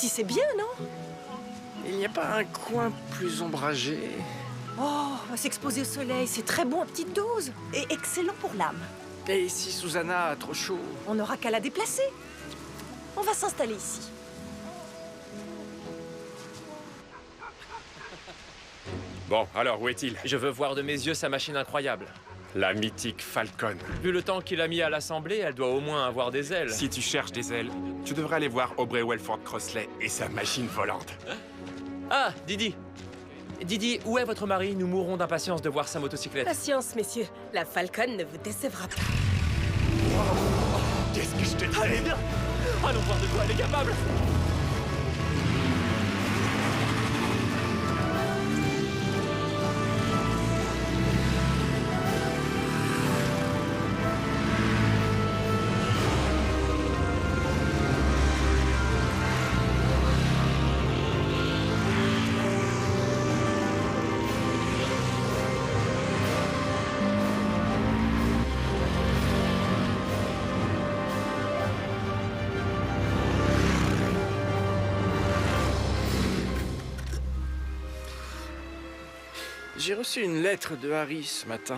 Ici, c'est bien, non? Il n'y a pas un coin plus ombragé? Oh, on va s'exposer au soleil, c'est très bon à petite dose. Et excellent pour l'âme. Et si Susanna a trop chaud? On n'aura qu'à la déplacer. On va s'installer ici. Bon, alors, où est-il? Je veux voir de mes yeux sa machine incroyable. La mythique Falcon. Vu le temps qu'il a mis à l'assembler, elle doit au moins avoir des ailes. Si tu cherches des ailes, tu devrais aller voir Aubrey Welford Crossley et sa machine volante. Ah, Didi! Didi, où est votre mari? Nous mourrons d'impatience de voir sa motocyclette. Patience, messieurs. La Falcon ne vous décevra pas. Qu'est-ce que je te dis? Allez, viens! Allons voir de quoi elle est capable! J'ai reçu une lettre de Harry ce matin.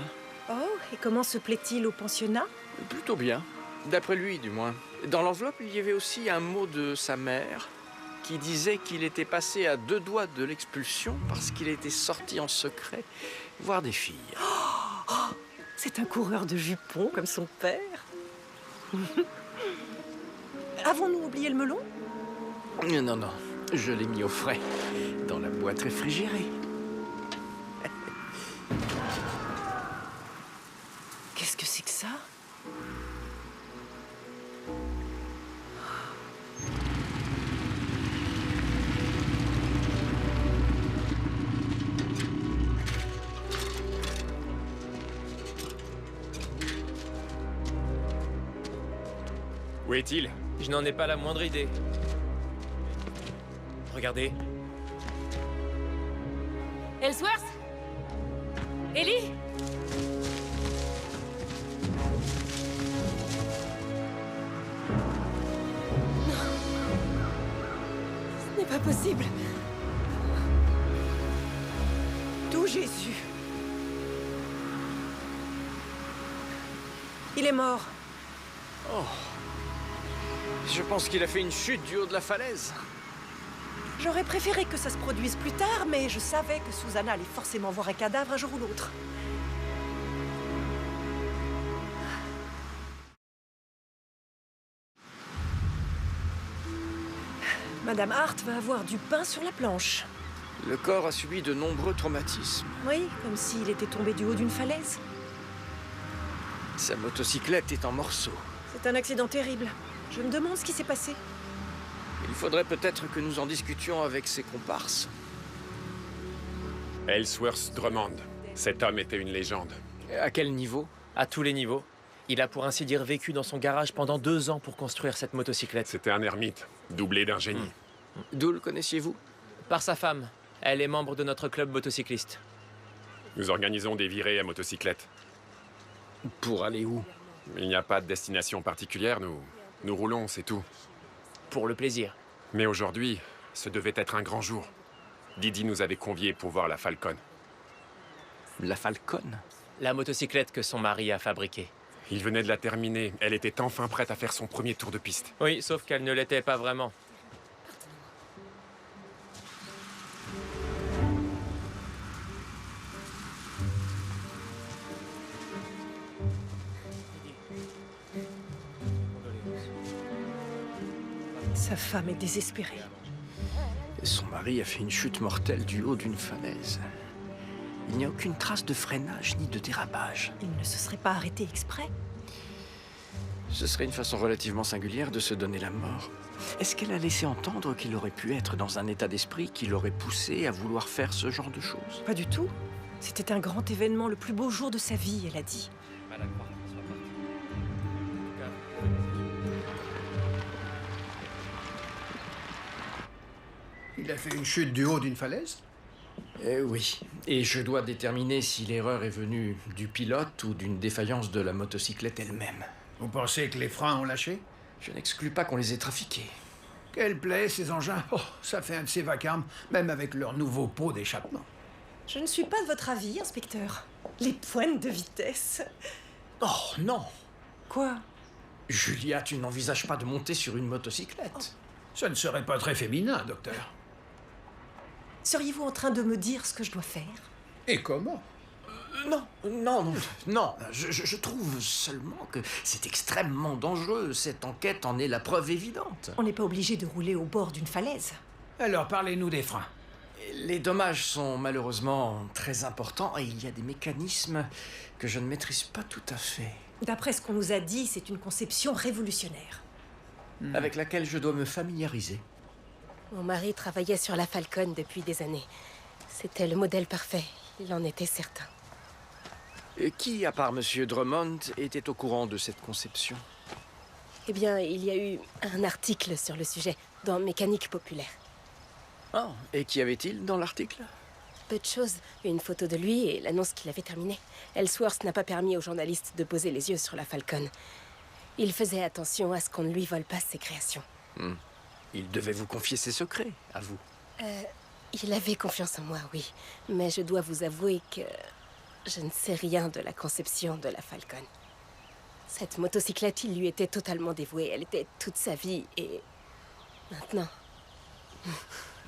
Oh, et comment se plaît-il au pensionnat? Plutôt bien. D'après lui, du moins. Dans l'enveloppe, il y avait aussi un mot de sa mère qui disait qu'il était passé à 2 doigts de l'expulsion parce qu'il était sorti en secret voir des filles. C'est un coureur de jupons comme son père. Avons-nous oublié le melon? Non, non. Je l'ai mis au frais dans la boîte réfrigérée. Qu'est-ce que c'est que ça? Où est-il? Je n'en ai pas la moindre idée. Regardez. Ellsworth? Ellie? Ce n'est pas possible. D'où Jésus? Il est mort. Oh. Je pense qu'il a fait une chute du haut de la falaise. J'aurais préféré que ça se produise plus tard, mais je savais que Susanna allait forcément voir un cadavre un jour ou l'autre. Madame Hart va avoir du pain sur la planche. Le corps a subi de nombreux traumatismes. Oui, comme s'il était tombé du haut d'une falaise. Sa motocyclette est en morceaux. C'est un accident terrible. Je me demande ce qui s'est passé. Il faudrait peut-être que nous en discutions avec ses comparses. Ellsworth Drummond. Cet homme était une légende. À quel niveau? À tous les niveaux. Il a pour ainsi dire vécu dans son garage pendant 2 ans pour construire cette motocyclette. C'était un ermite, doublé d'un génie. D'où le connaissiez-vous? Par sa femme. Elle est membre de notre club motocycliste. Nous organisons des virées à motocyclette. Pour aller où? Il n'y a pas de destination particulière, nous roulons, c'est tout. Pour le plaisir. Mais aujourd'hui, ce devait être un grand jour. Didi nous avait conviés pour voir la Falcon. La Falcon? La motocyclette que son mari a fabriquée. Il venait de la terminer. Elle était enfin prête à faire son premier tour de piste. Oui, sauf qu'elle ne l'était pas vraiment. Sa femme est désespérée. Son mari a fait une chute mortelle du haut d'une falaise. Il n'y a aucune trace de freinage ni de dérapage. Il ne se serait pas arrêté exprès? Ce serait une façon relativement singulière de se donner la mort. Est-ce qu'elle a laissé entendre qu'il aurait pu être dans un état d'esprit qui l'aurait poussé à vouloir faire ce genre de choses? Pas du tout. C'était un grand événement, le plus beau jour de sa vie, elle a dit. Il a fait une chute du haut d'une falaise? Oui, et je dois déterminer si l'erreur est venue du pilote ou d'une défaillance de la motocyclette elle-même. Vous pensez que les freins ont lâché? Je n'exclus pas qu'on les ait trafiqués. Quelle plaie, ces engins. Oh, ça fait un de ces vacarmes, même avec leur nouveau pot d'échappement. Je ne suis pas de votre avis, inspecteur. Les pointes de vitesse. Oh non! Quoi? Julia, tu n'envisages pas de monter sur une motocyclette? Ça ne serait pas très féminin, docteur. Seriez-vous en train de me dire ce que je dois faire? Et comment? Non. Je trouve seulement que c'est extrêmement dangereux. Cette enquête en est la preuve évidente. On n'est pas obligé de rouler au bord d'une falaise. Alors, parlez-nous des freins. Les dommages sont malheureusement très importants et il y a des mécanismes que je ne maîtrise pas tout à fait, D'après ce qu'on nous a dit, c'est une conception révolutionnaire. avec laquelle je dois me familiariser. Mon mari travaillait sur la Falcon depuis des années. C'était le modèle parfait, il en était certain. Et qui, à part Monsieur Drummond, était au courant de cette conception? Eh bien, il y a eu un article sur le sujet dans Mécanique populaire. Ah, et qu'y avait-il dans l'article? Peu de choses, une photo de lui et l'annonce qu'il avait terminée. Ellsworth n'a pas permis aux journalistes de poser les yeux sur la Falcon. Il faisait attention à ce qu'on ne lui vole pas ses créations. Il devait vous confier ses secrets, à vous. Il avait confiance en moi, oui. Mais je dois vous avouer que je ne sais rien de la conception de la Falcon. Cette motocyclette, il lui était totalement dévoué. Elle était toute sa vie et... maintenant...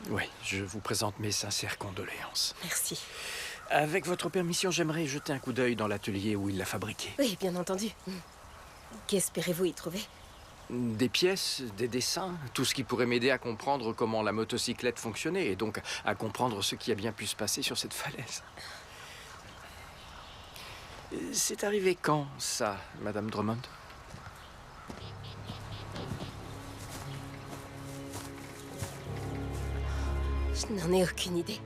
Oui, je vous présente mes sincères condoléances. Merci. Avec votre permission, j'aimerais jeter un coup d'œil dans l'atelier où il l'a fabriqué. Oui, bien entendu. Qu'espérez-vous y trouver? Des pièces, des dessins, tout ce qui pourrait m'aider à comprendre comment la motocyclette fonctionnait et donc à comprendre ce qui a bien pu se passer sur cette falaise. C'est arrivé quand, ça, Madame Drummond? Je n'en ai aucune idée.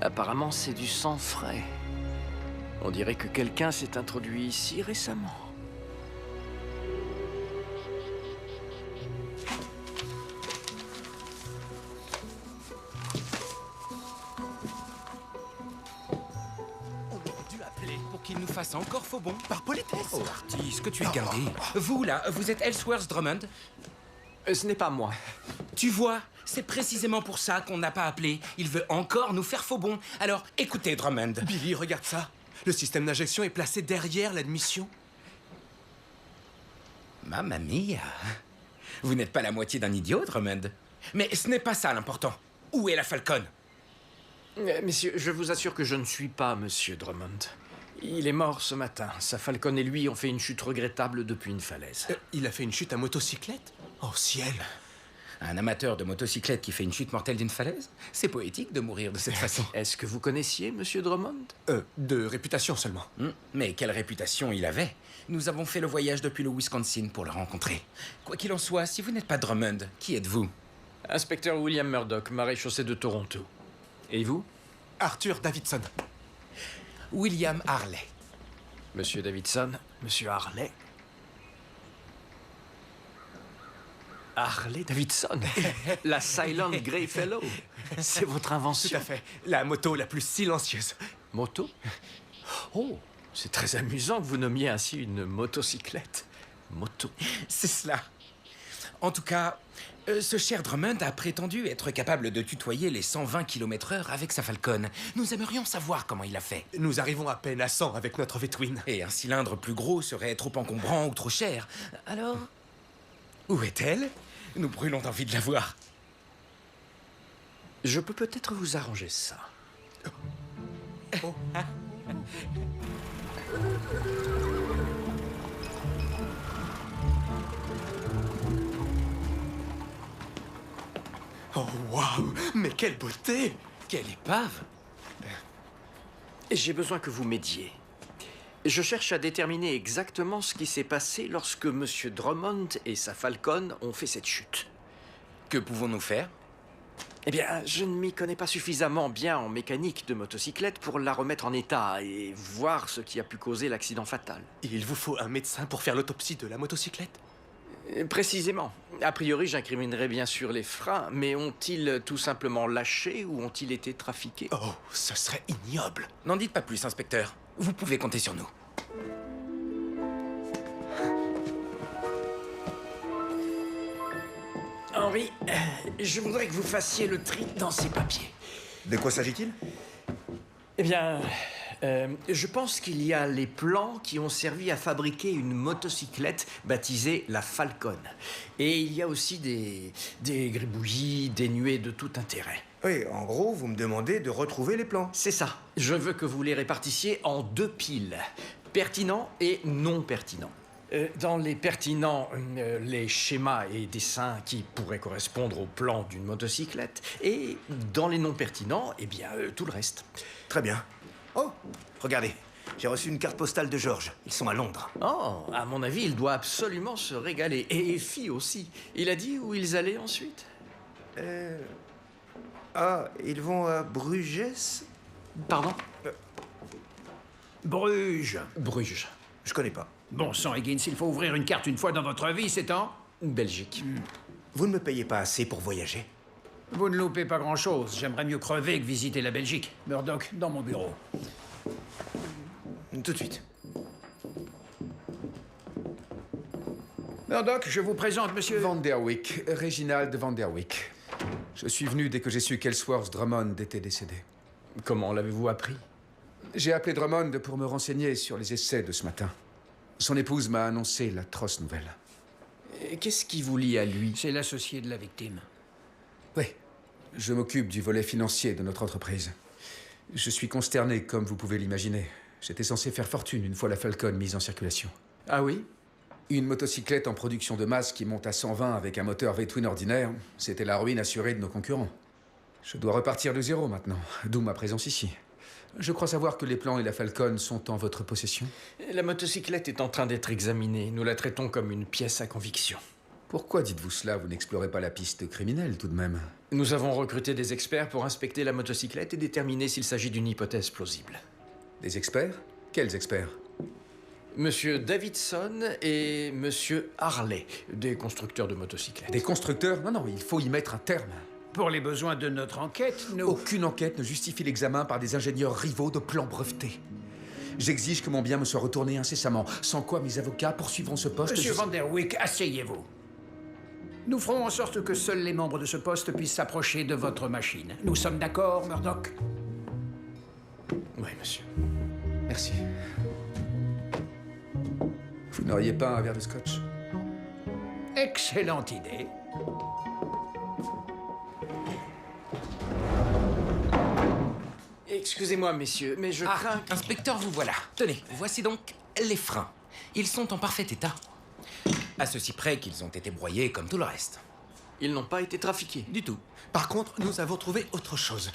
Apparemment, c'est du sang frais. On dirait que quelqu'un s'est introduit ici récemment. On aurait dû appeler pour qu'il nous fasse encore faux bon. Par politesse. Oh, Artis, que tu es gardé. Vous, là, vous êtes Ellsworth Drummond? Ce n'est pas moi. Tu vois, c'est précisément pour ça qu'on n'a pas appelé. Il veut encore nous faire faux bon. Alors, écoutez, Drummond. Billy, regarde ça. Le système d'injection est placé derrière l'admission. Mamma mia. Vous n'êtes pas la moitié d'un idiot, Drummond. Mais ce n'est pas ça l'important. Où est la Falcon? Messieurs, je vous assure que je ne suis pas Monsieur Drummond. Il est mort ce matin. Sa Falcon et lui ont fait une chute regrettable depuis une falaise. Il a fait une chute à motocyclette? Oh ciel! Un amateur de motocyclette qui fait une chute mortelle d'une falaise? C'est poétique de mourir de cette façon. Est-ce que vous connaissiez Monsieur Drummond? De réputation seulement. Mais quelle réputation il avait. Nous avons fait le voyage depuis le Wisconsin pour le rencontrer. Quoi qu'il en soit, si vous n'êtes pas Drummond, qui êtes-vous? Inspecteur William Murdoch, maréchaussée de Toronto. Et vous? Arthur Davidson. William Harley. Monsieur Davidson, Monsieur Harley. Harley Davidson, la Silent Grey Fellow. C'est votre invention. Tout à fait. La moto la plus silencieuse. Moto? Oh, c'est très amusant que vous nommiez ainsi une motocyclette. Moto. C'est cela. En tout cas, ce cher Drummond a prétendu être capable de tutoyer les 120 km/h avec sa Falcon. Nous aimerions savoir comment il a fait. Nous arrivons à peine à 100 avec notre Vetwin. Et un cylindre plus gros serait trop encombrant ou trop cher. Alors, où est-elle? Nous brûlons d'envie de la voir. Je peux peut-être vous arranger ça. Oh waouh! Mais quelle beauté! Quelle épave! J'ai besoin que vous m'aidiez. Je cherche à déterminer exactement ce qui s'est passé lorsque Monsieur Drummond et sa Falcon ont fait cette chute. Que pouvons-nous faire? Eh bien, je ne m'y connais pas suffisamment bien en mécanique de motocyclette pour la remettre en état et voir ce qui a pu causer l'accident fatal. Il vous faut un médecin pour faire l'autopsie de la motocyclette? Précisément. A priori, j'incriminerais bien sûr les freins, mais ont-ils tout simplement lâché ou ont-ils été trafiqués? Oh, ce serait ignoble. N'en dites pas plus, inspecteur. Vous pouvez compter sur nous. Henry, je voudrais que vous fassiez le tri dans ces papiers. De quoi s'agit-il? Eh bien, je pense qu'il y a les plans qui ont servi à fabriquer une motocyclette baptisée la Falcon. Et il y a aussi des gribouillis dénués de tout intérêt. Oui, en gros, vous me demandez de retrouver les plans. C'est ça. Je veux que vous les répartissiez en 2 piles. Pertinents et non pertinents. Dans les pertinents, les schémas et dessins qui pourraient correspondre au plan d'une motocyclette. Et dans les non pertinents, eh bien, tout le reste. Très bien. Oh, regardez, j'ai reçu une carte postale de George. Ils sont à Londres. Oh, à mon avis, il doit absolument se régaler. Et Fi aussi. Il a dit où ils allaient ensuite? Ah, ils vont à Bruges? Pardon? Bruges. Bruges. Je connais pas. Bon sang, Higgins, il faut ouvrir une carte une fois dans votre vie, c'est temps. Belgique. Vous ne me payez pas assez pour voyager? Vous ne loupez pas grand-chose. J'aimerais mieux crever que visiter la Belgique. Murdoch, dans mon bureau. Tout de suite. Murdoch, je vous présente monsieur... Van der Wyck, Reginald Van der Wyck. Je suis venu dès que j'ai su qu'Ellsworth Drummond était décédé. Comment l'avez-vous appris? J'ai appelé Drummond pour me renseigner sur les essais de ce matin. Son épouse m'a annoncé l'atroce nouvelle. Qu'est-ce qui vous lie à lui? C'est l'associé de la victime. Oui, je m'occupe du volet financier de notre entreprise. Je suis consterné, comme vous pouvez l'imaginer. J'étais censé faire fortune une fois la Falcon mise en circulation. Ah oui? Une motocyclette en production de masse qui monte à 120 avec un moteur V-twin ordinaire, c'était la ruine assurée de nos concurrents. Je dois repartir de zéro maintenant, d'où ma présence ici. Je crois savoir que les plans et la Falcon sont en votre possession. La motocyclette est en train d'être examinée. Nous la traitons comme une pièce à conviction. Pourquoi dites-vous cela? Vous n'explorez pas la piste criminelle, tout de même. Nous avons recruté des experts pour inspecter la motocyclette et déterminer s'il s'agit d'une hypothèse plausible. Des experts? Quels experts? Monsieur Davidson et Monsieur Harley, des constructeurs de motocyclettes. Des constructeurs? Non, non, il faut y mettre un terme. Pour les besoins de notre enquête, nous... Aucune enquête ne justifie l'examen par des ingénieurs rivaux de plans brevetés. J'exige que mon bien me soit retourné incessamment, sans quoi mes avocats poursuivront ce poste... Monsieur Van der Wyck, asseyez-vous. Nous ferons en sorte que seuls les membres de ce poste puissent s'approcher de votre machine. Nous sommes d'accord, Murdoch? Oui, monsieur. Merci. Vous n'auriez pas un verre de scotch? Excellente idée. Excusez-moi, messieurs, mais je crains que... Inspecteur, vous voilà. Tenez, voici donc les freins. Ils sont en parfait état. À ceci près qu'ils ont été broyés comme tout le reste. Ils n'ont pas été trafiqués. Du tout. Par contre, nous avons trouvé autre chose.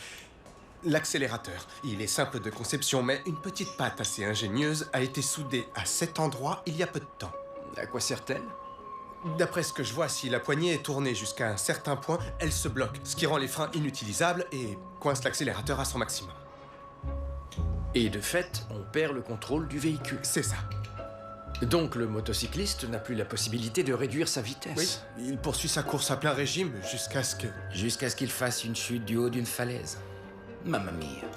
L'accélérateur. Il est simple de conception, mais une petite patte assez ingénieuse a été soudée à cet endroit il y a peu de temps. À quoi sert-elle? D'après ce que je vois, si la poignée est tournée jusqu'à un certain point, elle se bloque, ce qui rend les freins inutilisables et coince l'accélérateur à son maximum. Et de fait, on perd le contrôle du véhicule. C'est ça. Donc le motocycliste n'a plus la possibilité de réduire sa vitesse. Oui, il poursuit sa course à plein régime jusqu'à ce que... Jusqu'à ce qu'il fasse une chute du haut d'une falaise. Mamma mia.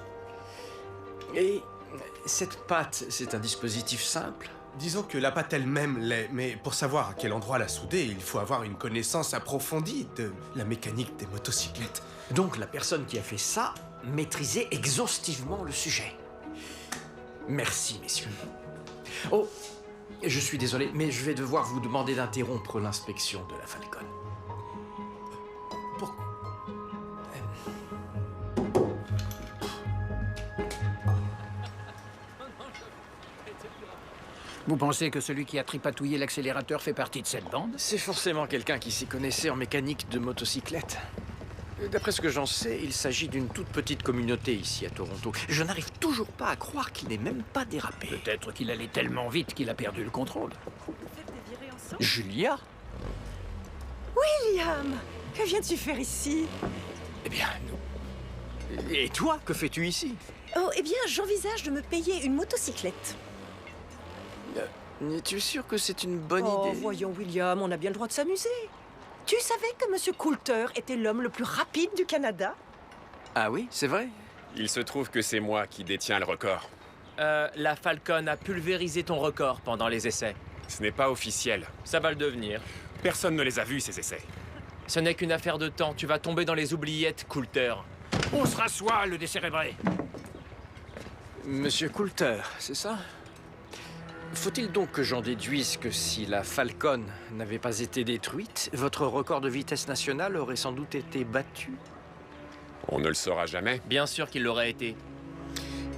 Et cette patte, c'est un dispositif simple? Disons que la patte elle-même l'est, mais pour savoir à quel endroit la souder, il faut avoir une connaissance approfondie de la mécanique des motocyclettes. Donc la personne qui a fait ça maîtrisait exhaustivement le sujet. Merci, messieurs. Oh, je suis désolé, mais je vais devoir vous demander d'interrompre l'inspection de la Falcon. Pourquoi? Vous pensez que celui qui a tripatouillé l'accélérateur fait partie de cette bande? C'est forcément quelqu'un qui s'y connaissait en mécanique de motocyclette. D'après ce que j'en sais, il s'agit d'une toute petite communauté ici à Toronto. Je n'arrive toujours pas à croire qu'il n'ait même pas dérapé. Peut-être qu'il allait tellement vite qu'il a perdu le contrôle. Julia? William, que viens-tu faire ici? Eh bien, nous... Et toi, que fais-tu ici? Oh, eh bien, j'envisage de me payer une motocyclette. Es-tu sûr que c'est une bonne Oh, idée? voyons, William, on a bien le droit de s'amuser. Tu savais que Monsieur Coulter était l'homme le plus rapide du Canada? Ah oui, c'est vrai? Il se trouve que c'est moi qui détiens le record. La Falcon a pulvérisé ton record pendant les essais. Ce n'est pas officiel. Ça va le devenir. Personne ne les a vus, ces essais. Ce n'est qu'une affaire de temps. Tu vas tomber dans les oubliettes, Coulter. On se rassoit, le décérébré. Monsieur Coulter, c'est ça? Faut-il donc que j'en déduise que si la Falcon n'avait pas été détruite, votre record de vitesse nationale aurait sans doute été battu? On ne le saura jamais. Bien sûr qu'il l'aurait été.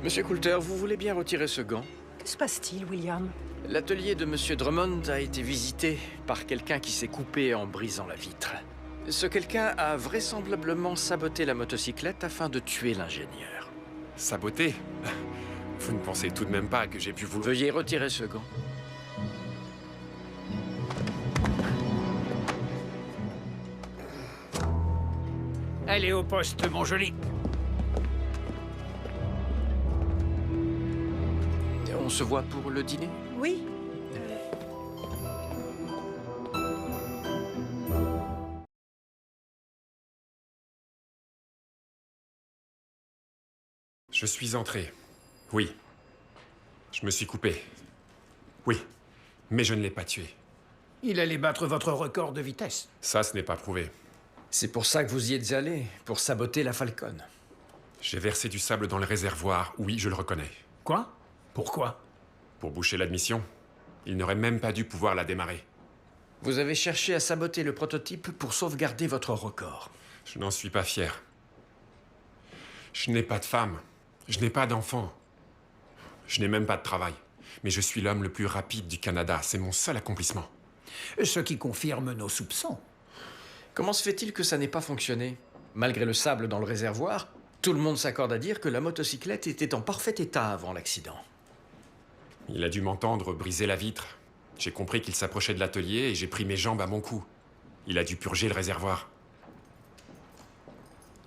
Monsieur Coulter, vous voulez bien retirer ce gant? Que se passe-t-il, William? L'atelier de Monsieur Drummond a été visité par quelqu'un qui s'est coupé en brisant la vitre. Ce quelqu'un a vraisemblablement saboté la motocyclette afin de tuer l'ingénieur. Saboté? Vous ne pensez tout de même pas que j'ai pu vous... Veuillez retirer ce gant. Elle est au poste, mon joli. On se voit pour le dîner? Oui. Je suis entré. Oui. Je me suis coupé. Oui. Mais je ne l'ai pas tué. Il allait battre votre record de vitesse. Ça, ce n'est pas prouvé. C'est pour ça que vous y êtes allé, pour saboter la Falcon. J'ai versé du sable dans le réservoir. Oui, je le reconnais. Quoi? Pourquoi? Pour boucher l'admission. Il n'aurait même pas dû pouvoir la démarrer. Vous avez cherché à saboter le prototype pour sauvegarder votre record. Je n'en suis pas fier. Je n'ai pas de femme. Je n'ai pas d'enfant. Je n'ai même pas de travail. Mais je suis l'homme le plus rapide du Canada. C'est mon seul accomplissement. Ce qui confirme nos soupçons. Comment se fait-il que ça n'ait pas fonctionné? Malgré le sable dans le réservoir, tout le monde s'accorde à dire que la motocyclette était en parfait état avant l'accident. Il a dû m'entendre briser la vitre. J'ai compris qu'il s'approchait de l'atelier et j'ai pris mes jambes à mon cou. Il a dû purger le réservoir.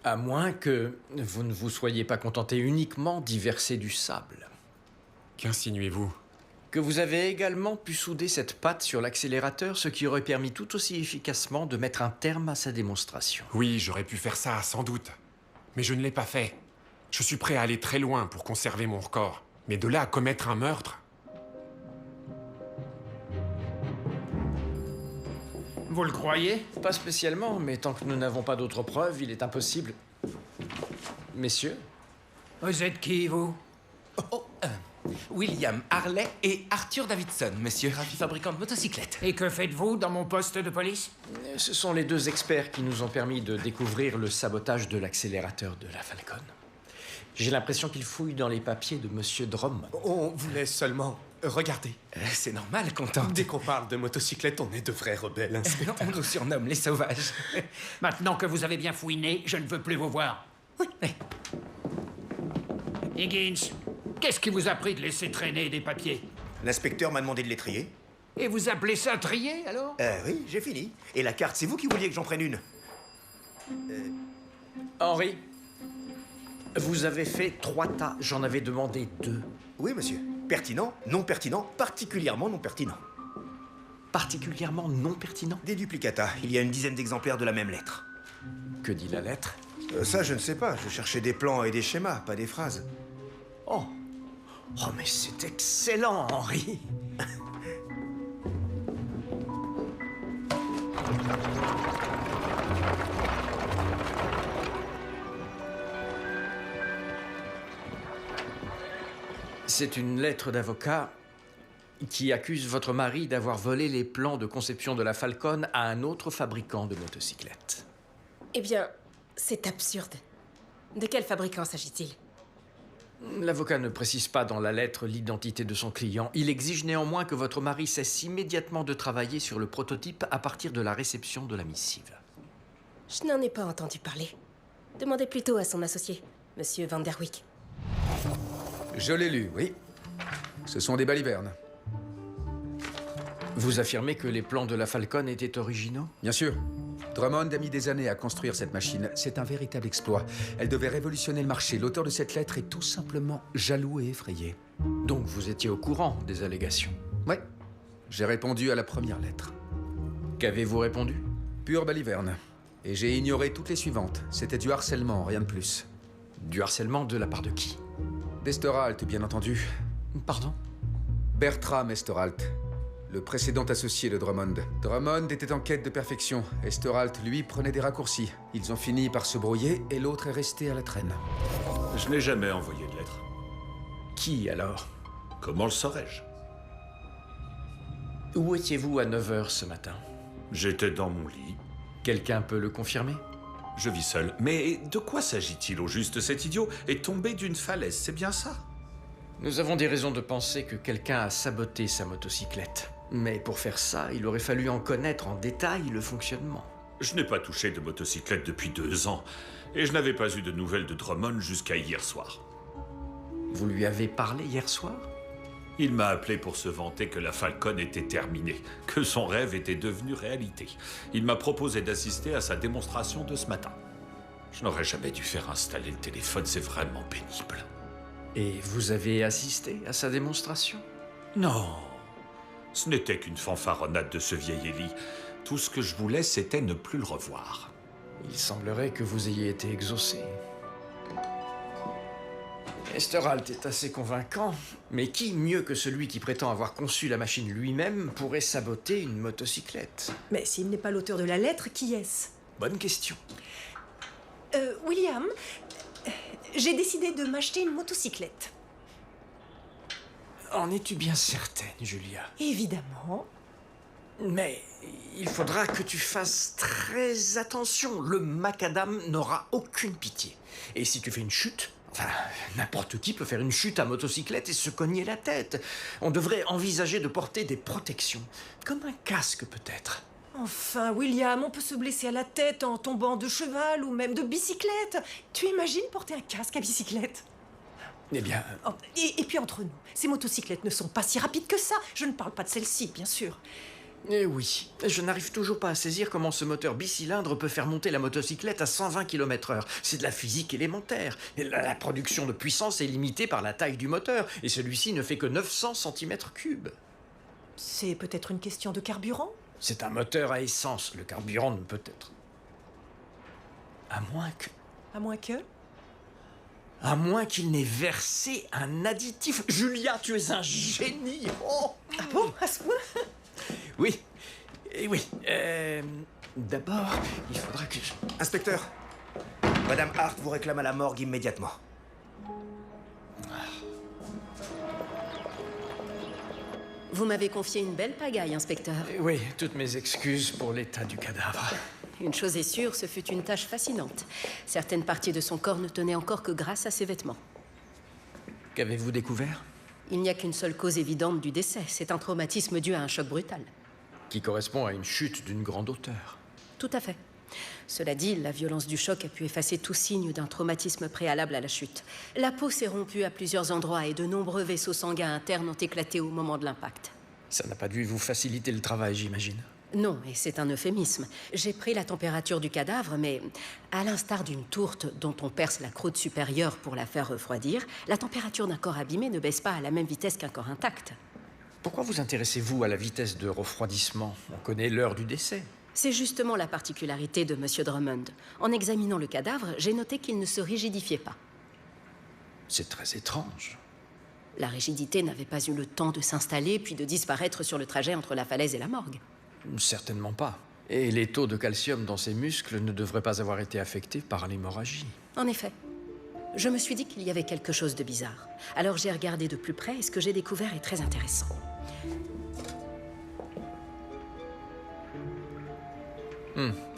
À moins que vous ne vous soyez pas contenté uniquement d'y verser du sable. Qu'insinuez-vous? Que vous avez également pu souder cette patte sur l'accélérateur, ce qui aurait permis tout aussi efficacement de mettre un terme à sa démonstration. Oui, j'aurais pu faire ça, sans doute. Mais je ne l'ai pas fait. Je suis prêt à aller très loin pour conserver mon record. Mais de là à commettre un meurtre... Vous le croyez? Pas spécialement, mais tant que nous n'avons pas d'autres preuves, il est impossible. Messieurs? Vous êtes qui, vous? William Harley et Arthur Davidson, monsieur, fabricant de motocyclettes. Et que faites-vous dans mon poste de police? Ce sont les deux experts qui nous ont permis de découvrir le sabotage de l'accélérateur de la Falcon. J'ai l'impression qu'ils fouillent dans les papiers de Monsieur Drummond. On voulait seulement regarder. C'est normal, content. Dès qu'on parle de motocyclette, on est de vrais rebelles, inspecteur. On nous surnomme les sauvages. Maintenant que vous avez bien fouiné, je ne veux plus vous voir. Oui. Higgins, qu'est-ce qui vous a pris de laisser traîner des papiers? L'inspecteur m'a demandé de les trier. Et vous appelez ça trier, alors? Oui, j'ai fini. Et la carte, c'est vous qui vouliez que j'en prenne une? Henri, vous avez fait 3 tas, j'en avais demandé 2. Oui, monsieur. Pertinent, non pertinent, particulièrement non pertinent. Particulièrement non pertinent? Des duplicata. Il y a une dizaine d'exemplaires de la même lettre. Que dit la lettre? Ça, je ne sais pas. Je cherchais des plans et des schémas, pas des phrases. Oh, mais c'est excellent, Henri. C'est une lettre d'avocat qui accuse votre mari d'avoir volé les plans de conception de la Falcon à un autre fabricant de motocyclettes. Eh bien, c'est absurde. De quel fabricant s'agit-il? L'avocat ne précise pas dans la lettre l'identité de son client. Il exige néanmoins que votre mari cesse immédiatement de travailler sur le prototype à partir de la réception de la missive. Je n'en ai pas entendu parler. Demandez plutôt à son associé, Monsieur Van Der Wyck. Je l'ai lu, oui. Ce sont des balivernes. Vous affirmez que les plans de la Falcon étaient originaux? Bien sûr. Drummond a mis des années à construire cette machine. C'est un véritable exploit. Elle devait révolutionner le marché. L'auteur de cette lettre est tout simplement jaloux et effrayé. Donc vous étiez au courant des allégations? Ouais. J'ai répondu à la première lettre. Qu'avez-vous répondu? Pure baliverne. Et j'ai ignoré toutes les suivantes. C'était du harcèlement, rien de plus. Du harcèlement de la part de qui? d'Esterhalt, bien entendu. Pardon? Bertram Esterhalt, le précédent associé de Drummond. Drummond était en quête de perfection. Esteralt, lui, prenait des raccourcis. Ils ont fini par se brouiller et l'autre est resté à la traîne. Je n'ai jamais envoyé de lettre. Qui alors? Comment le saurais-je? Où étiez-vous à 9 h ce matin? J'étais dans mon lit. Quelqu'un peut le confirmer? Je vis seul. Mais de quoi s'agit-il au juste? Cet idiot est tombé d'une falaise, c'est bien ça? Nous avons des raisons de penser que quelqu'un a saboté sa motocyclette. Mais pour faire ça, il aurait fallu en connaître en détail le fonctionnement. Je n'ai pas touché de motocyclette depuis 2 ans. Et je n'avais pas eu de nouvelles de Drummond jusqu'à hier soir. Vous lui avez parlé hier soir? Il m'a appelé pour se vanter que la Falcon était terminée, que son rêve était devenu réalité. Il m'a proposé d'assister à sa démonstration de ce matin. Je n'aurais jamais dû faire installer le téléphone, c'est vraiment pénible. Et vous avez assisté à sa démonstration? Non, ce n'était qu'une fanfaronnade de ce vieil Ellie. Tout ce que je voulais, c'était ne plus le revoir. Il semblerait que vous ayez été exaucé. Esteralt est assez convaincant, mais qui mieux que celui qui prétend avoir conçu la machine lui-même pourrait saboter une motocyclette? Mais s'il n'est pas l'auteur de la lettre, qui est-ce? Bonne question. William, j'ai décidé de m'acheter une motocyclette. En es-tu bien certaine, Julia? Évidemment. Mais il faudra que tu fasses très attention. Le macadam n'aura aucune pitié. Et si tu fais une chute, enfin, n'importe qui peut faire une chute à motocyclette et se cogner la tête. On devrait envisager de porter des protections, comme un casque peut-être. Enfin, William, on peut se blesser à la tête en tombant de cheval ou même de bicyclette. Tu imagines porter un casque à bicyclette? Eh bien... Oh, et puis entre nous, ces motocyclettes ne sont pas si rapides que ça. Je ne parle pas de celle-ci, bien sûr. Eh oui, je n'arrive toujours pas à saisir comment ce moteur bicylindre peut faire monter la motocyclette à 120 km/h. C'est de la physique élémentaire. Et la production de puissance est limitée par la taille du moteur, et celui-ci ne fait que 900 cm3. C'est peut-être une question de carburant? C'est un moteur à essence, le carburant ne peut être. À moins que... À moins que? À moins qu'il n'ait versé un additif. Julia, tu es un génie. Oh. Ah bon, à ce point? Oui, et oui. D'abord, il faudra que je... Inspecteur, Madame Hart vous réclame à la morgue immédiatement. Vous m'avez confié une belle pagaille, inspecteur. Oui, toutes mes excuses pour l'état du cadavre. Une chose est sûre, ce fut une tâche fascinante. Certaines parties de son corps ne tenaient encore que grâce à ses vêtements. Qu'avez-vous découvert? Il n'y a qu'une seule cause évidente du décès. C'est un traumatisme dû à un choc brutal. Qui correspond à une chute d'une grande hauteur. Tout à fait. Cela dit, la violence du choc a pu effacer tout signe d'un traumatisme préalable à la chute. La peau s'est rompue à plusieurs endroits et de nombreux vaisseaux sanguins internes ont éclaté au moment de l'impact. Ça n'a pas dû vous faciliter le travail, j'imagine. Non, et c'est un euphémisme. J'ai pris la température du cadavre, mais à l'instar d'une tourte dont on perce la croûte supérieure pour la faire refroidir, la température d'un corps abîmé ne baisse pas à la même vitesse qu'un corps intact. Pourquoi vous intéressez-vous à la vitesse de refroidissement? On connaît l'heure du décès. C'est justement la particularité de M. Drummond. En examinant le cadavre, j'ai noté qu'il ne se rigidifiait pas. C'est très étrange. La rigidité n'avait pas eu le temps de s'installer puis de disparaître sur le trajet entre la falaise et la morgue. Certainement pas. Et les taux de calcium dans ses muscles ne devraient pas avoir été affectés par l'hémorragie. En effet. Je me suis dit qu'il y avait quelque chose de bizarre. Alors j'ai regardé de plus près et ce que j'ai découvert est très intéressant.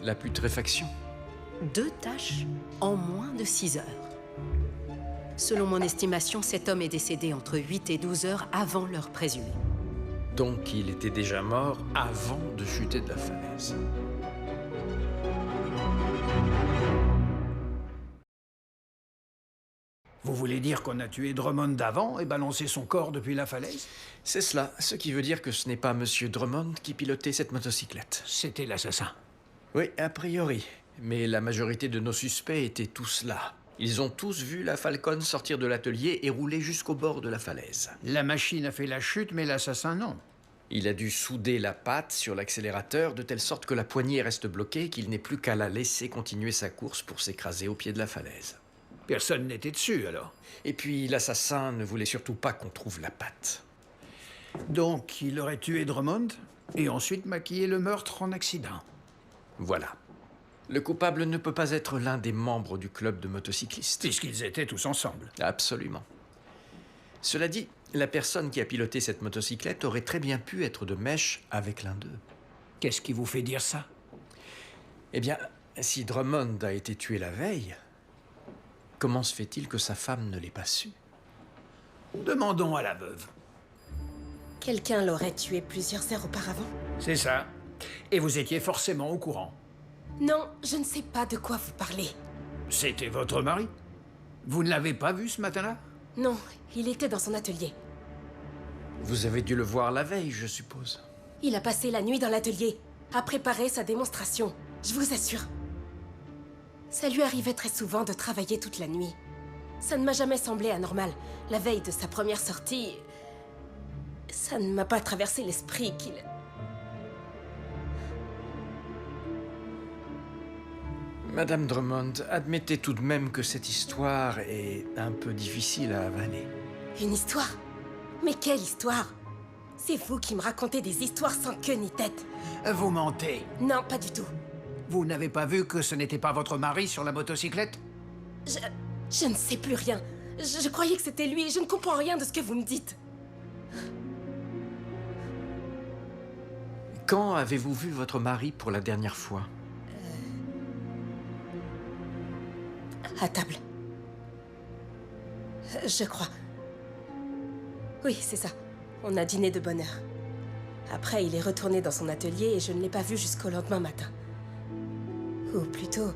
La putréfaction. 2 tâches en moins de 6 heures. Selon mon estimation, cet homme est décédé entre 8 et 12 heures avant l'heure présumée. Donc il était déjà mort avant de chuter de la falaise. Vous voulez dire qu'on a tué Drummond d'avant et balancé son corps depuis la falaise? C'est cela, ce qui veut dire que ce n'est pas Monsieur Drummond qui pilotait cette motocyclette. C'était l'assassin. Oui, a priori. Mais la majorité de nos suspects étaient tous là. Ils ont tous vu la Falcon sortir de l'atelier et rouler jusqu'au bord de la falaise. La machine a fait la chute, mais l'assassin non. Il a dû souder la patte sur l'accélérateur de telle sorte que la poignée reste bloquée et qu'il n'ait plus qu'à la laisser continuer sa course pour s'écraser au pied de la falaise. Personne n'était dessus, alors? Et puis l'assassin ne voulait surtout pas qu'on trouve la patte. Donc, il aurait tué Drummond et ensuite maquillé le meurtre en accident. Voilà. Le coupable ne peut pas être l'un des membres du club de motocyclistes. Puisqu'ils étaient tous ensemble. Absolument. Cela dit, la personne qui a piloté cette motocyclette aurait très bien pu être de mèche avec l'un d'eux. Qu'est-ce qui vous fait dire ça? Eh bien, si Drummond a été tué la veille, comment se fait-il que sa femme ne l'ait pas su? Demandons à la veuve. Quelqu'un l'aurait tué plusieurs heures auparavant? C'est ça. Et vous étiez forcément au courant. Non, je ne sais pas de quoi vous parlez. C'était votre mari? Vous ne l'avez pas vu ce matin-là? Non, il était dans son atelier. Vous avez dû le voir la veille, je suppose. Il a passé la nuit dans l'atelier, à préparer sa démonstration, je vous assure. Ça lui arrivait très souvent de travailler toute la nuit. Ça ne m'a jamais semblé anormal. La veille de sa première sortie, ça ne m'a pas traversé l'esprit qu'il... Madame Drummond, admettez tout de même que cette histoire est un peu difficile à avaler. Une histoire? Mais quelle histoire? C'est vous qui me racontez des histoires sans queue ni tête. Vous mentez. Non, pas du tout. Vous n'avez pas vu que ce n'était pas votre mari sur la motocyclette? Je ne sais plus rien. Je croyais que c'était lui. Je ne comprends rien de ce que vous me dites. Quand avez-vous vu votre mari pour la dernière fois? À table. Je crois. Oui, c'est ça. On a dîné de bonne heure. Après, il est retourné dans son atelier et je ne l'ai pas vu jusqu'au lendemain matin. Ou plutôt...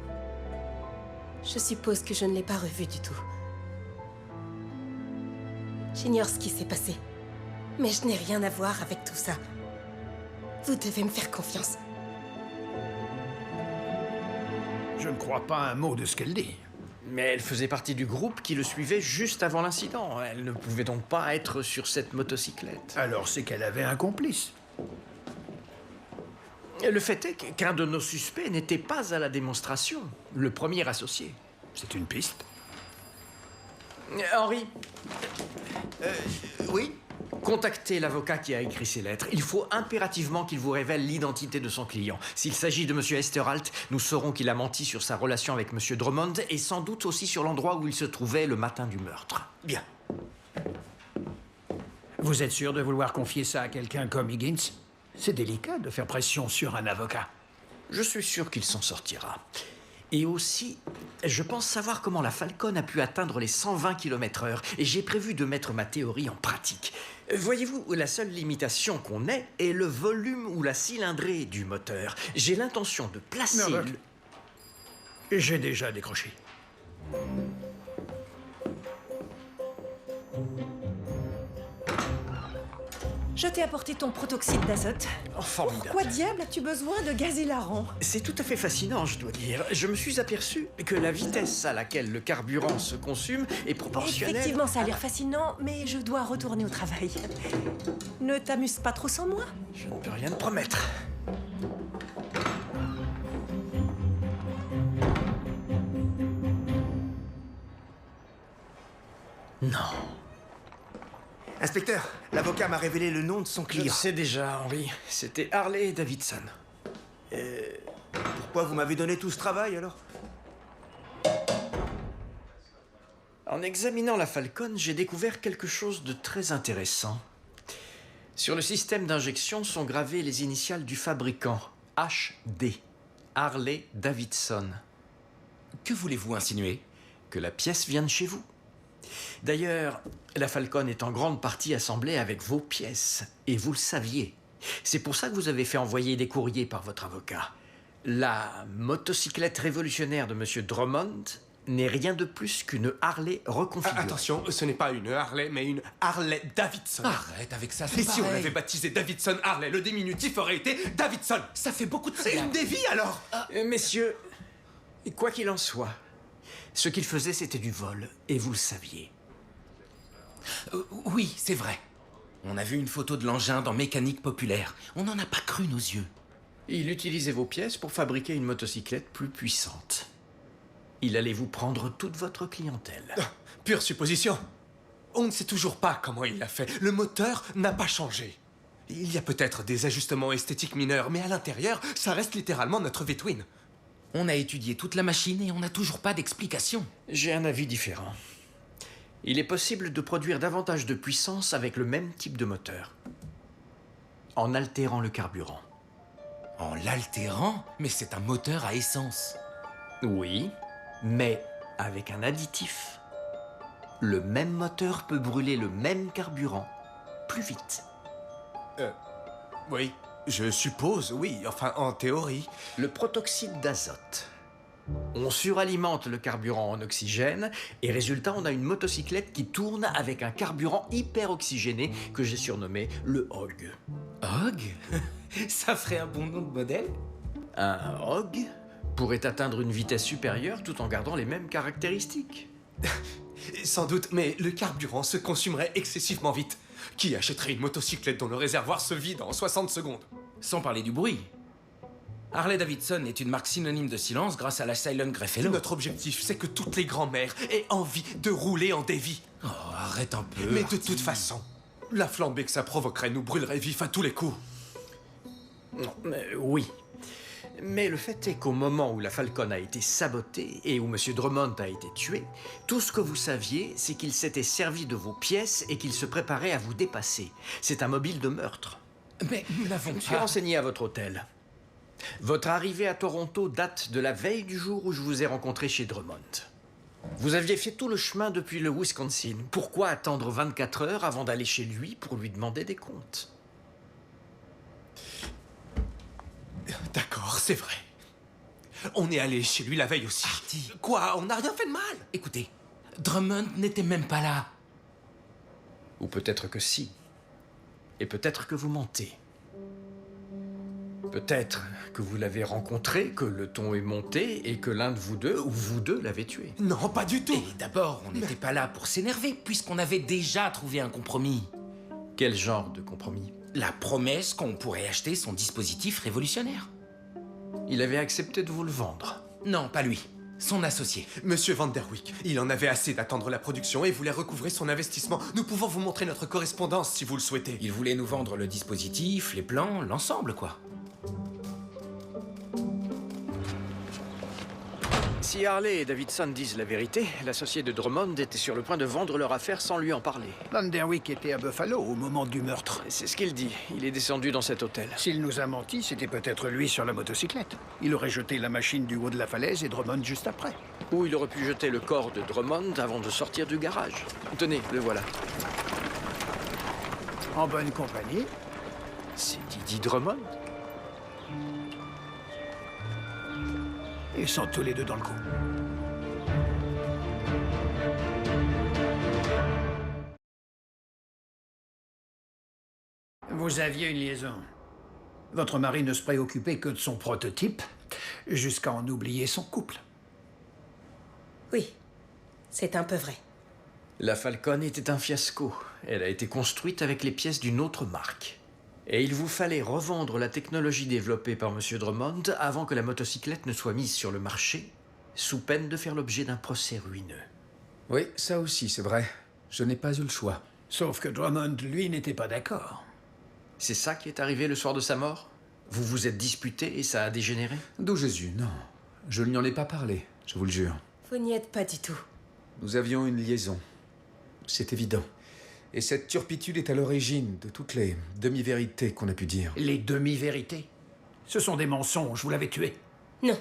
Je suppose que je ne l'ai pas revu du tout. J'ignore ce qui s'est passé. Mais je n'ai rien à voir avec tout ça. Vous devez me faire confiance. Je ne crois pas un mot de ce qu'elle dit. Mais elle faisait partie du groupe qui le suivait juste avant l'incident. Elle ne pouvait donc pas être sur cette motocyclette. Alors c'est qu'elle avait un complice. Le fait est qu'un de nos suspects n'était pas à la démonstration. Le premier associé. C'est une piste. Henri. Oui? Contactez l'avocat qui a écrit ces lettres. Il faut impérativement qu'il vous révèle l'identité de son client. S'il s'agit de M. Esterhalt, nous saurons qu'il a menti sur sa relation avec M. Drummond et sans doute aussi sur l'endroit où il se trouvait le matin du meurtre. Bien. Vous êtes sûr de vouloir confier ça à quelqu'un comme Higgins? C'est délicat de faire pression sur un avocat. Je suis sûr qu'il s'en sortira. Et aussi, je pense savoir comment la Falcon a pu atteindre les 120 km/h. Et j'ai prévu de mettre ma théorie en pratique. Voyez-vous, la seule limitation qu'on ait est le volume ou la cylindrée du moteur. J'ai l'intention de placer... Murdoch. J'ai déjà décroché. Je t'ai apporté ton protoxyde d'azote. Oh, formidable. Pourquoi diable as-tu besoin de gaz hilarant? C'est tout à fait fascinant, je dois dire. Je me suis aperçu que la vitesse à laquelle le carburant se consume est proportionnelle... Effectivement, ça a l'air fascinant, mais je dois retourner au travail. Ne t'amuse pas trop sans moi? Je ne peux rien te promettre. Non. Inspecteur, l'avocat m'a révélé le nom de son Je client. le sais déjà, Henri. C'était Harley Davidson. Pourquoi vous m'avez donné tout ce travail, alors? En examinant la Falcon, j'ai découvert quelque chose de très intéressant. Sur le système d'injection sont gravées les initiales du fabricant, HD, Harley Davidson. Que voulez-vous insinuer? Que la pièce vient de chez vous. D'ailleurs, la Falcon est en grande partie assemblée avec vos pièces, et vous le saviez. C'est pour ça que vous avez fait envoyer des courriers par votre avocat. La motocyclette révolutionnaire de M. Drummond n'est rien de plus qu'une Harley reconfigurée. Attention, ce n'est pas une Harley, mais une Harley Davidson. Arrête avec ça, c'est Et si on pareil. l'avait baptisé Davidson Harley, le diminutif aurait été Davidson. Ça fait beaucoup de C'est syllabes. une dévie, alors. Messieurs, quoi qu'il en soit, ce qu'il faisait, c'était du vol, et vous le saviez. Oui, c'est vrai. On a vu une photo de l'engin dans Mécanique Populaire. On n'en a pas cru nos yeux. Il utilisait vos pièces pour fabriquer une motocyclette plus puissante. Il allait vous prendre toute votre clientèle. Pure supposition. On ne sait toujours pas comment il l'a fait. Le moteur n'a pas changé. Il y a peut-être des ajustements esthétiques mineurs, mais à l'intérieur, ça reste littéralement notre V-Twin. On a étudié toute la machine et on n'a toujours pas d'explication. J'ai un avis différent. Il est possible de produire davantage de puissance avec le même type de moteur, en altérant le carburant. En l'altérant? Mais c'est un moteur à essence. Oui, mais avec un additif. Le même moteur peut brûler le même carburant plus vite. Oui, je suppose, oui, enfin en théorie. Le protoxyde d'azote. On suralimente le carburant en oxygène et résultat, on a une motocyclette qui tourne avec un carburant hyper oxygéné que j'ai surnommé le HOG. HOG? Ça ferait un bon nom de modèle? Un HOG pourrait atteindre une vitesse supérieure tout en gardant les mêmes caractéristiques. Sans doute, mais le carburant se consumerait excessivement vite. Qui achèterait une motocyclette dont le réservoir se vide en 60 secondes? Sans parler du bruit. Harley-Davidson est une marque synonyme de silence grâce à la Silent Greffellow. Notre objectif, c'est que toutes les grands-mères aient envie de rouler en dévi. Oh, arrête un peu. Mais de toute façon, la flambée que ça provoquerait nous brûlerait vif à tous les coups. Oui. Mais le fait est qu'au moment où la Falcon a été sabotée et où M. Drummond a été tué, tout ce que vous saviez, c'est qu'il s'était servi de vos pièces et qu'il se préparait à vous dépasser. C'est un mobile de meurtre. Mais nous n'avons Je suis pas... renseigné à votre hôtel. Votre arrivée à Toronto date de la veille du jour où je vous ai rencontré chez Drummond. Vous aviez fait tout le chemin depuis le Wisconsin. Pourquoi attendre 24 heures avant d'aller chez lui pour lui demander des comptes? D'accord, c'est vrai. On est allé chez lui la veille aussi. Artie. Quoi? On n'a rien fait de mal. Écoutez, Drummond n'était même pas là. Ou peut-être que si. Et peut-être que vous mentez. Peut-être que vous l'avez rencontré, que le ton est monté et que l'un de vous deux, ou vous deux, l'avez tué. Non, pas du tout. Et d'abord, on n'était pas là pour s'énerver, puisqu'on avait déjà trouvé un compromis. Quel genre de compromis? La promesse qu'on pourrait acheter son dispositif révolutionnaire. Il avait accepté de vous le vendre. Non, pas lui. Son associé. Monsieur Van Der Wyck, il en avait assez d'attendre la production et voulait recouvrer son investissement. Nous pouvons vous montrer notre correspondance si vous le souhaitez. Il voulait nous vendre le dispositif, les plans, l'ensemble, quoi. Si Harley et Davidson disent la vérité, l'associé de Drummond était sur le point de vendre leur affaire sans lui en parler. Van Der Wyck était à Buffalo au moment du meurtre. C'est ce qu'il dit. Il est descendu dans cet hôtel. S'il nous a menti, c'était peut-être lui sur la motocyclette. Il aurait jeté la machine du haut de la falaise et Drummond juste après. Ou il aurait pu jeter le corps de Drummond avant de sortir du garage. Tenez, le voilà. En bonne compagnie. C'est Didi Drummond. Ils sont tous les deux dans le coup. Vous aviez une liaison. Votre mari ne se préoccupait que de son prototype, jusqu'à en oublier son couple. Oui, c'est un peu vrai. La Falcon était un fiasco. Elle a été construite avec les pièces d'une autre marque. Et il vous fallait revendre la technologie développée par M. Drummond avant que la motocyclette ne soit mise sur le marché, sous peine de faire l'objet d'un procès ruineux. Oui, ça aussi, c'est vrai. Je n'ai pas eu le choix. Sauf que Drummond, lui, n'était pas d'accord. C'est ça qui est arrivé le soir de sa mort? Vous vous êtes disputé et ça a dégénéré? D'où Jésus, non. Je ne lui en ai pas parlé, je vous le jure. Vous n'y êtes pas du tout. Nous avions une liaison. C'est évident. Et cette turpitude est à l'origine de toutes les demi-vérités qu'on a pu dire. Les demi-vérités. Ce sont des mensonges, vous l'avez tué. Non,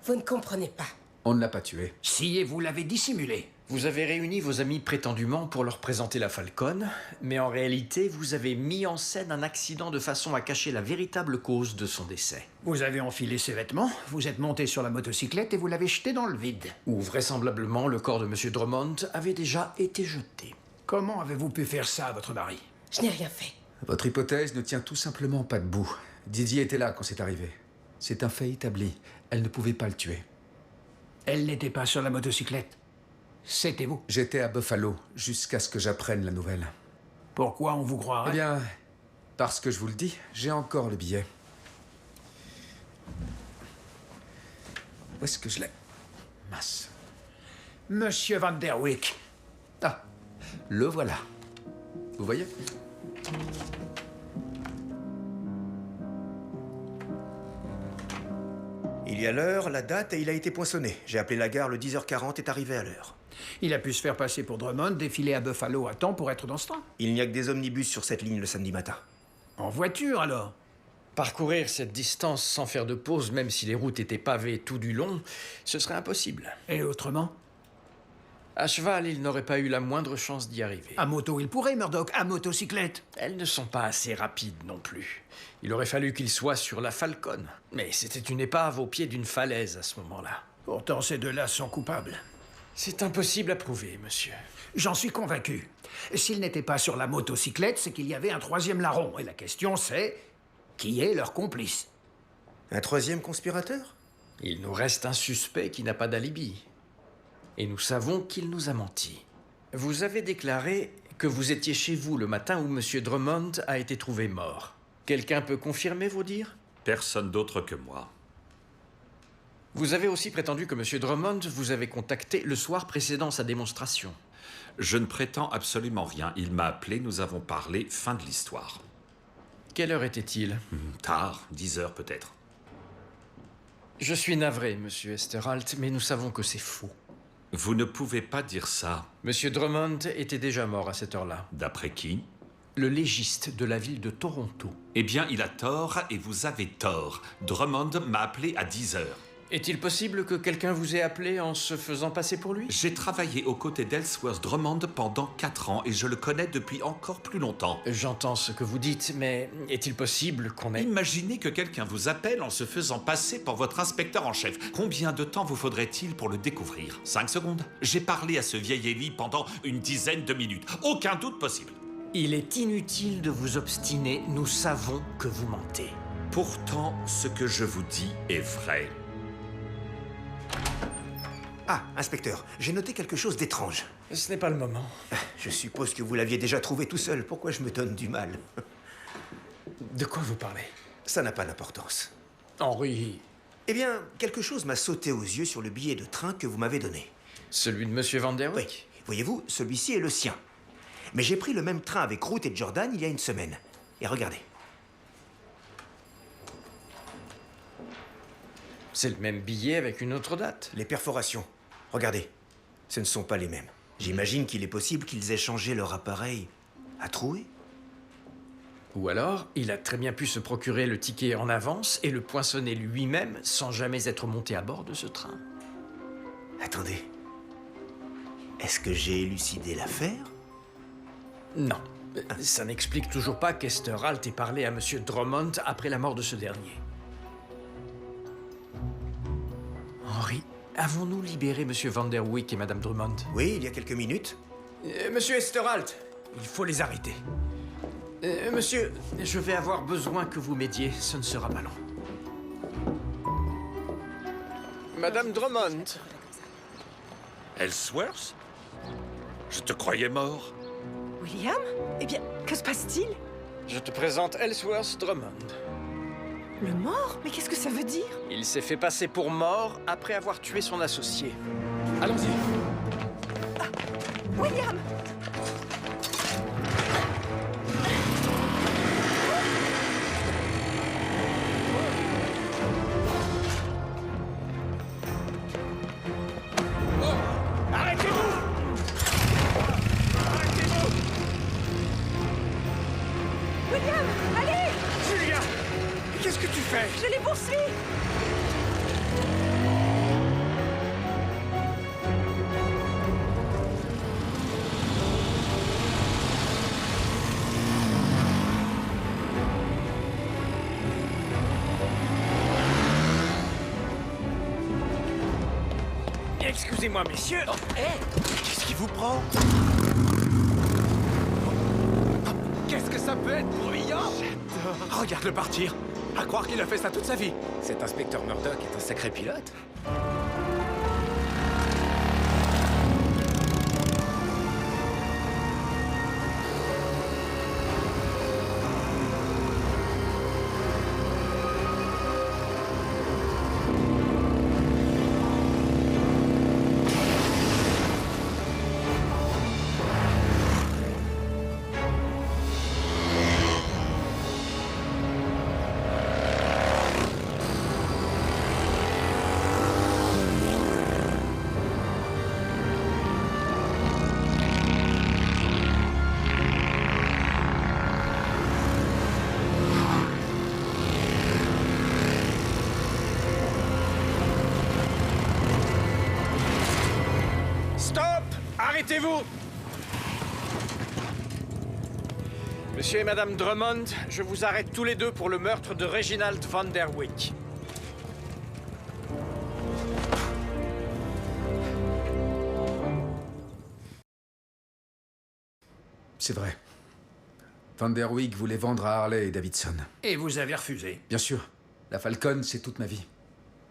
vous ne comprenez pas. On ne l'a pas tué. Si, et vous l'avez dissimulé. Vous avez réuni vos amis prétendument pour leur présenter la Falcon, mais en réalité, vous avez mis en scène un accident de façon à cacher la véritable cause de son décès. Vous avez enfilé ses vêtements, vous êtes monté sur la motocyclette et vous l'avez jeté dans le vide. Où vraisemblablement le corps de M. Drummond avait déjà été jeté. Comment avez-vous pu faire ça à votre mari? Je n'ai rien fait. Votre hypothèse ne tient tout simplement pas debout. Didier était là quand c'est arrivé. C'est un fait établi. Elle ne pouvait pas le tuer. Elle n'était pas sur la motocyclette. C'était vous. J'étais à Buffalo jusqu'à ce que j'apprenne la nouvelle. Pourquoi on vous croirait? Eh bien, parce que je vous le dis, j'ai encore le billet. Où est-ce que je l'ai? Mince. Monsieur Van Der Wyck. Ah, Le voilà. Vous voyez? Il y a l'heure, la date et il a été poinçonné. J'ai appelé la gare, le 10h40 est arrivé à l'heure. Il a pu se faire passer pour Drummond, défiler à Buffalo à temps pour être dans ce train. Il n'y a que des omnibus sur cette ligne le samedi matin. En voiture, alors? Parcourir cette distance sans faire de pause, même si les routes étaient pavées tout du long, ce serait impossible. Et autrement? À cheval, il n'aurait pas eu la moindre chance d'y arriver. À moto, il pourrait, Murdoch. À motocyclette. Elles ne sont pas assez rapides non plus. Il aurait fallu qu'il soit sur la Falcon. Mais c'était une épave au pied d'une falaise à ce moment-là. Pourtant, ces deux-là sont coupables. C'est impossible à prouver, monsieur. J'en suis convaincu. S'ils n'étaient pas sur la motocyclette, c'est qu'il y avait un troisième larron. Et la question, c'est... qui est leur complice? Un troisième conspirateur? Il nous reste un suspect qui n'a pas d'alibi. Et nous savons qu'il nous a menti. Vous avez déclaré que vous étiez chez vous le matin où M. Drummond a été trouvé mort. Quelqu'un peut confirmer vos dires? Personne d'autre que moi. Vous avez aussi prétendu que M. Drummond vous avait contacté le soir précédant sa démonstration. Je ne prétends absolument rien. Il m'a appelé, nous avons parlé, fin de l'histoire. Quelle heure était-il? Tard, 10 heures peut-être. Je suis navré, Monsieur Esterhalt, mais nous savons que c'est faux. Vous ne pouvez pas dire ça. Monsieur Drummond était déjà mort à cette heure-là. D'après qui? Le légiste de la ville de Toronto. Eh bien, il a tort et vous avez tort. Drummond m'a appelé à 10 heures. Est-il possible que quelqu'un vous ait appelé en se faisant passer pour lui? J'ai travaillé aux côtés d'Ellsworth Drummond pendant 4 ans et je le connais depuis encore plus longtemps. J'entends ce que vous dites, mais est-il possible qu'on ait... Imaginez que quelqu'un vous appelle en se faisant passer pour votre inspecteur en chef. Combien de temps vous faudrait-il pour le découvrir? 5 secondes? J'ai parlé à ce vieil Élie pendant une dizaine de minutes. Aucun doute possible. Il est inutile de vous obstiner, nous savons que vous mentez. Pourtant, ce que je vous dis est vrai. Ah, inspecteur, j'ai noté quelque chose d'étrange. Ce n'est pas le moment. Je suppose que vous l'aviez déjà trouvé tout seul. Pourquoi je me donne du mal? De quoi vous parlez? Ça n'a pas d'importance. Henri... Eh bien, quelque chose m'a sauté aux yeux sur le billet de train que vous m'avez donné. Celui de Monsieur Van Der Weyck? Oui. Voyez-vous, celui-ci est le sien. Mais j'ai pris le même train avec Ruth et Jordan il y a une semaine. Et regardez. C'est le même billet avec une autre date. Les perforations. Regardez. Ce ne sont pas les mêmes. J'imagine qu'il est possible qu'ils aient changé leur appareil à trouer. Ou alors, il a très bien pu se procurer le ticket en avance et le poinçonner lui-même sans jamais être monté à bord de ce train. Attendez. Est-ce que j'ai élucidé l'affaire? Non. Ça n'explique toujours pas qu'Esterhalt ait parlé à M. Drummond après la mort de ce dernier. Henri, avons-nous libéré M. Van Der Weyck et Mme Drummond? Oui, il y a quelques minutes. Monsieur Esterhalt, il faut les arrêter. Monsieur, je vais avoir besoin que vous m'aidiez. Ce ne sera pas long. Madame Drummond. Ellsworth? Je te croyais mort. William? Eh bien, que se passe-t-il? Je te présente Ellsworth Drummond. Le mort? Mais qu'est-ce que ça veut dire? Il s'est fait passer pour mort après avoir tué son associé. Allons-y. William! William, allez! Julia! Qu'est-ce que tu fais? Je les poursuis! Excusez-moi, messieurs. Oh, Qu'est-ce qui vous prend? Qu'est-ce que ça peut être bruyant? Regarde-le partir. À croire qu'il a fait ça toute sa vie. Cet inspecteur Murdoch est un sacré pilote. Arrêtez-vous! Monsieur et Madame Drummond, je vous arrête tous les deux pour le meurtre de Reginald van der Wyck. C'est vrai. Van der Wyck voulait vendre à Harley et Davidson. Et vous avez refusé. Bien sûr. La Falcon, c'est toute ma vie.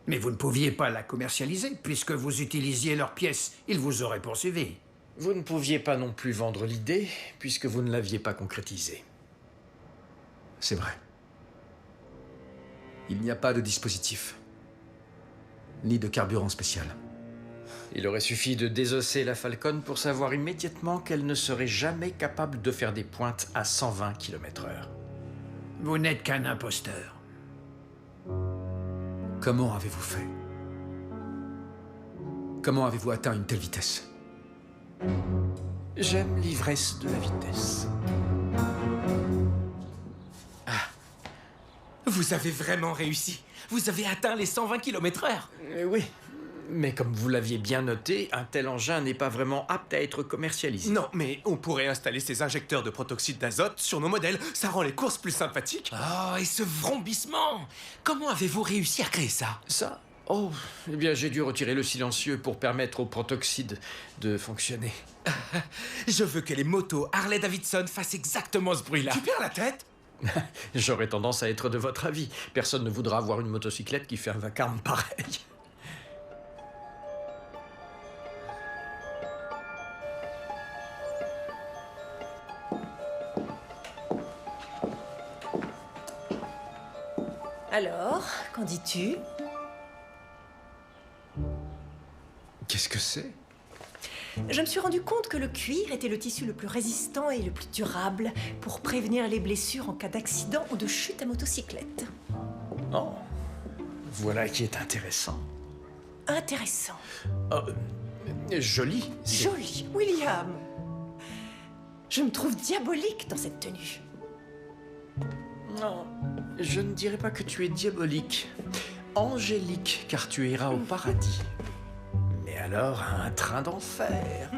Mais vous ne pouviez pas la commercialiser, puisque vous utilisiez leurs pièces. Ils vous auraient poursuivi. Vous ne pouviez pas non plus vendre l'idée, puisque vous ne l'aviez pas concrétisée. C'est vrai. Il n'y a pas de dispositif. Ni de carburant spécial. Il aurait suffi de désosser la Falcon pour savoir immédiatement qu'elle ne serait jamais capable de faire des pointes à 120 km/h. Vous n'êtes qu'un imposteur. Comment avez-vous fait? Comment avez-vous atteint une telle vitesse? J'aime l'ivresse de la vitesse. Vous avez vraiment réussi. Vous avez atteint les 120 km/h. Oui, mais comme vous l'aviez bien noté, un tel engin n'est pas vraiment apte à être commercialisé. Non, mais on pourrait installer ces injecteurs de protoxyde d'azote sur nos modèles. Ça rend les courses plus sympathiques. Oh, et ce vrombissement! Comment avez-vous réussi à créer ça? Ça? Oh, eh bien j'ai dû retirer le silencieux pour permettre au protoxyde de fonctionner. Je veux que les motos Harley-Davidson fassent exactement ce bruit-là. Tu perds la tête? J'aurais tendance à être de votre avis. Personne ne voudra avoir une motocyclette qui fait un vacarme pareil. Alors, qu'en dis-tu? Qu'est-ce que c'est? Je me suis rendu compte que le cuir était le tissu le plus résistant et le plus durable pour prévenir les blessures en cas d'accident ou de chute à motocyclette. Oh, voilà qui est intéressant. Intéressant. Oh, joli. Joli, William. Je me trouve diabolique dans cette tenue. Non, je ne dirais pas que tu es diabolique. Angélique, car tu iras au paradis. Mais alors, à un train d'enfer.